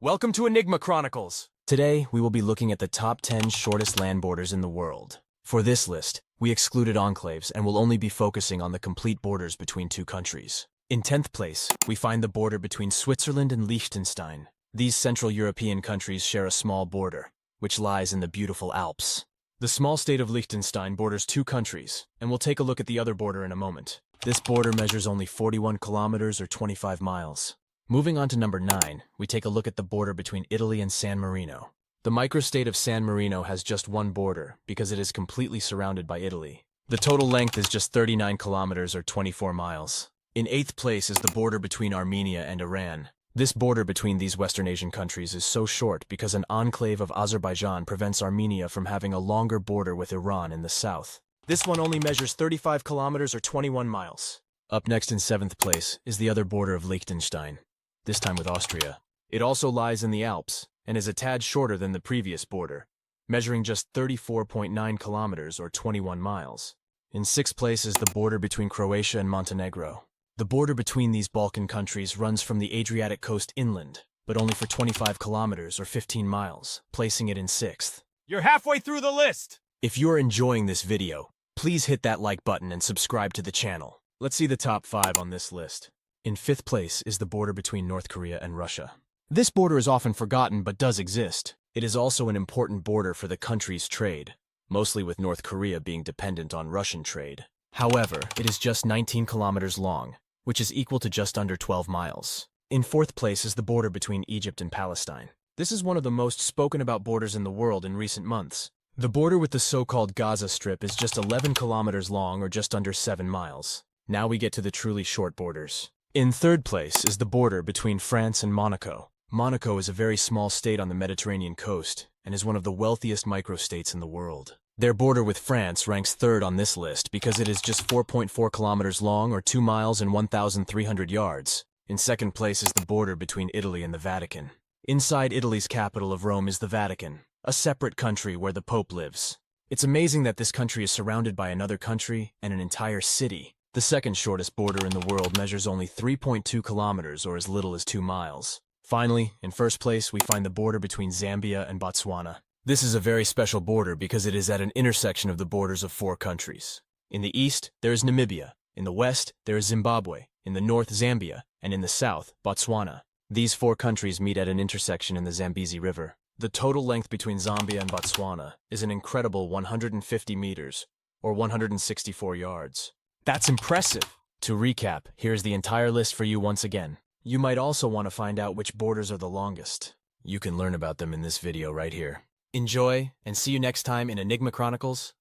Welcome to Enigma Chronicles! Today, we will be looking at the top 10 shortest land borders in the world. For this list, we excluded enclaves and will only be focusing on the complete borders between two countries. In 10th place, we find the border between Switzerland and Liechtenstein. These Central European countries share a small border, which lies in the beautiful Alps. The small state of Liechtenstein borders two countries, and we'll take a look at the other border in a moment. This border measures only 41 kilometers or 25 miles. Moving on to number 9, we take a look at the border between Italy and San Marino. The microstate of San Marino has just one border because it is completely surrounded by Italy. The total length is just 39 kilometers or 24 miles. In 8th place is the border between Armenia and Iran. This border between these Western Asian countries is so short because an enclave of Azerbaijan prevents Armenia from having a longer border with Iran in the south. This one only measures 35 kilometers or 21 miles. Up next in 7th place is the other border of Liechtenstein, this time with Austria. It also lies in the Alps and is a tad shorter than the previous border, measuring just 34.9 kilometers or 21 miles. In 6th place is the border between Croatia and Montenegro. The border between these Balkan countries runs from the Adriatic coast inland, but only for 25 kilometers or 15 miles, placing it in 6th. You're halfway through the list! If you're enjoying this video, please hit that like button and subscribe to the channel. Let's see the top 5 on this list. In 5th place is the border between North Korea and Russia. This border is often forgotten but does exist. It is also an important border for the country's trade, mostly with North Korea being dependent on Russian trade. However, it is just 19 kilometers long, which is equal to just under 12 miles. In 4th place is the border between Egypt and Palestine. This is one of the most spoken about borders in the world in recent months. The border with the so-called Gaza Strip is just 11 kilometers long or just under 7 miles. Now we get to the truly short borders. In 3rd place is the border between France and Monaco. Monaco is a very small state on the Mediterranean coast and is one of the wealthiest microstates in the world. Their border with France ranks 3rd on this list because it is just 4.4 kilometers long or 2 miles and 1,300 yards. In 2nd place is the border between Italy and the Vatican. Inside Italy's capital of Rome is the Vatican, a separate country where the Pope lives. It's amazing that this country is surrounded by another country and an entire city. The second shortest border in the world measures only 3.2 kilometers or as little as 2 miles. Finally, in 1st place, we find the border between Zambia and Botswana. This is a very special border because it is at an intersection of the borders of 4 countries. In the east, there is Namibia. In the west, there is Zimbabwe. In the north, Zambia. And in the south, Botswana. These 4 countries meet at an intersection in the Zambezi River. The total length between Zambia and Botswana is an incredible 150 meters, or 164 yards. That's impressive! To recap, here's the entire list for you once again. You might also want to find out which borders are the longest. You can learn about them in this video right here. Enjoy, and see you next time in Enigma Chronicles.